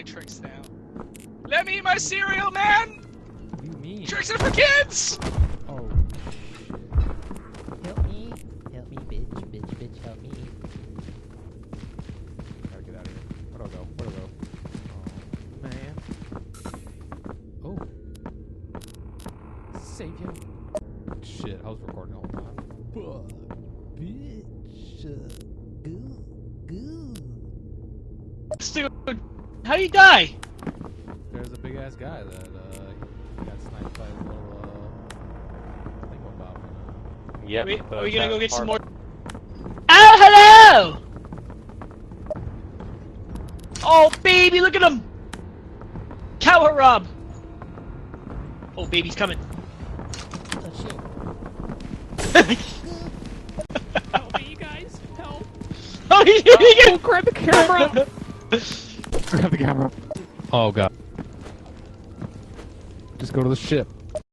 my tricks now. Let me eat my cereal, man! What do you mean? Tricks are for kids! Oh. Help me, bitch, help me. Gotta get out of here. Where'd I go? Where'd I go? Oh, man. Oh. Savior. Shit, I was recording the whole time. Bitch, goo. Dude, how do you die? There's a big ass guy that got sniped by his little thingamabob. Yep. Wait, are we gonna go get some more? Apartment. Oh, hello! Oh, baby, look at him! Coward Rob! Oh, baby's coming. Oh shit. Help me, you guys! Help! Oh, he's getting it! Grab the camera! Grab the camera. Oh god. Just go to the ship.